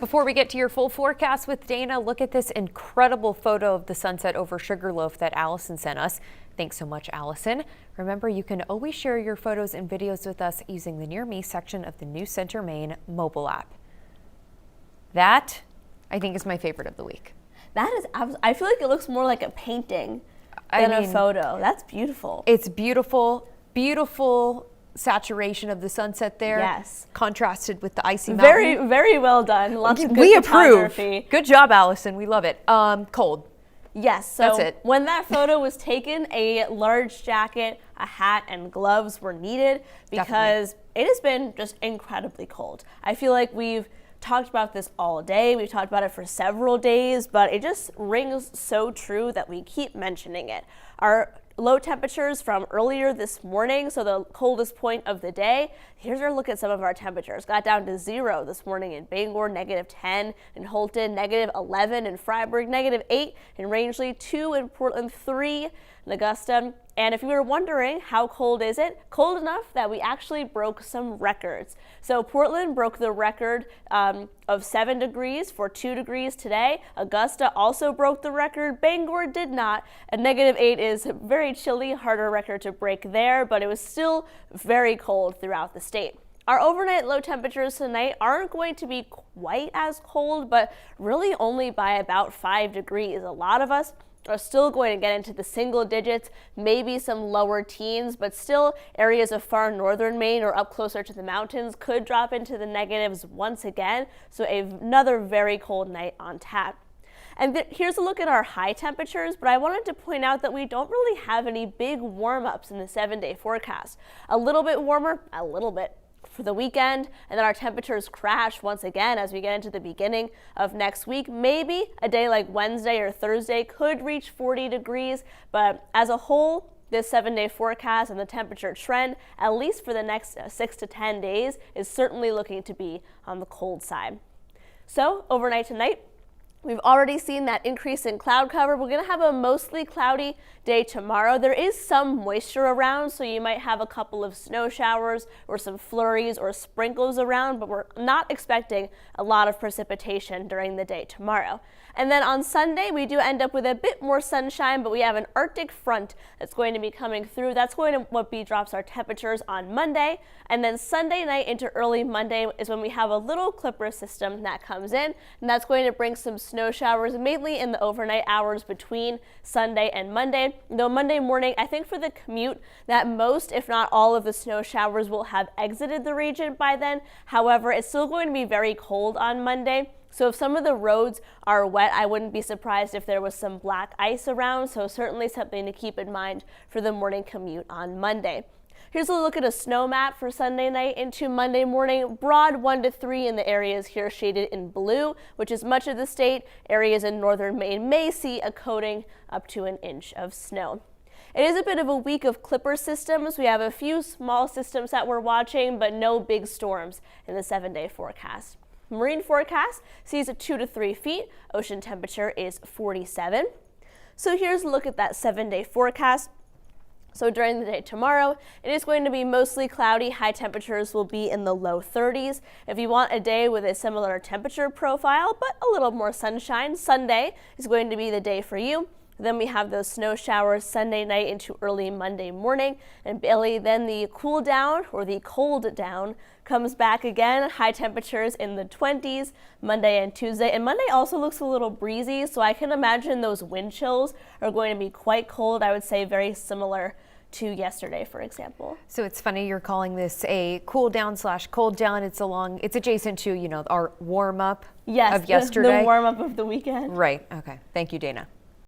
Before we get to your full forecast with Dana, look at this incredible photo of the sunset over Sugarloaf that Allison sent us. Thanks so much, Allison. Remember, you can always share your photos and videos with us using the Near Me section of the News Center Maine mobile app. That, I think, is my favorite of the week. That is, I feel like it looks more like a painting than a photo. That's beautiful. It's beautiful, beautiful saturation of the sunset there. Yes. Contrasted with the icy mountain. Very, very well done. Lots of good We approve. photography. Good job, Allison. We love it. Cold. Yes, so that's it. When that photo was taken, a large jacket, a hat, and gloves were needed because it has been just incredibly cold. I feel like we've talked about this all day. We've talked about it for several days, but it just rings so true that we keep mentioning it. Our low temperatures from earlier this morning, so the coldest point of the day. Here's our look at some of our temperatures. Got down to 0 this morning in Bangor, -10 in Holton, -11 in Freiburg, -8 in Rangeley, 2 in Portland, 3 in Augusta. And if you were wondering how cold is it, cold enough that we actually broke some records. So Portland broke the record of 7 degrees for 2 degrees today. Augusta also broke the record. Bangor did not. And -8 is very chilly, harder record to break there, but it was still very cold throughout the state. Our overnight low temperatures tonight aren't going to be quite as cold, but really only by about 5 degrees. A lot of us are still going to get into the single digits, maybe some lower teens, but still areas of far northern Maine or up closer to the mountains could drop into the negatives once again. So another very cold night on tap. And here's a look at our high temperatures, but I wanted to point out that we don't really have any big warm-ups in the 7-day forecast. A little bit warmer, a little bit for the weekend, and then our temperatures crash once again as we get into the beginning of next week. Maybe a day like Wednesday or Thursday could reach 40 degrees, but as a whole, this 7-day forecast and the temperature trend, at least for the next 6 to 10 days, is certainly looking to be on the cold side. So overnight tonight, we've already seen that increase in cloud cover. We're going to have a mostly cloudy day tomorrow. There is some moisture around, so you might have a couple of snow showers or some flurries or sprinkles around, but we're not expecting a lot of precipitation during the day tomorrow. And then on Sunday, we do end up with a bit more sunshine, but we have an Arctic front that's going to be coming through. That's going to drops our temperatures on Monday. And then Sunday night into early Monday is when we have a little clipper system that comes in, and that's going to bring some snow showers, mainly in the overnight hours between Sunday and Monday. Though Monday morning, I think for the commute, that most, if not all of the snow showers will have exited the region by then. However, it's still going to be very cold on Monday. So if some of the roads are wet, I wouldn't be surprised if there was some black ice around. So certainly something to keep in mind for the morning commute on Monday. Here's a look at a snow map for Sunday night into Monday morning. Broad 1 to 3 in the areas here shaded in blue, which is much of the state. Areas in northern Maine may see a coating up to an inch of snow. It is a bit of a week of clipper systems. We have a few small systems that we're watching, but no big storms in the 7-day forecast. Marine forecast sees a 2 to 3 feet. Ocean temperature is 47. So here's a look at that 7-day forecast. So during the day tomorrow, it is going to be mostly cloudy. High temperatures will be in the low 30s. If you want a day with a similar temperature profile, but a little more sunshine, Sunday is going to be the day for you. Then we have those snow showers Sunday night into early Monday morning. And then the cool down or the cold down comes back again. High temperatures in the 20s Monday and Tuesday. And Monday also looks a little breezy, so I can imagine those wind chills are going to be quite cold. I would say very similar to yesterday, for example. So it's funny you're calling this a cool down / cold down. It's adjacent to, our warm up of yesterday. The warm up of the weekend. Right. Okay. Thank you, Dana.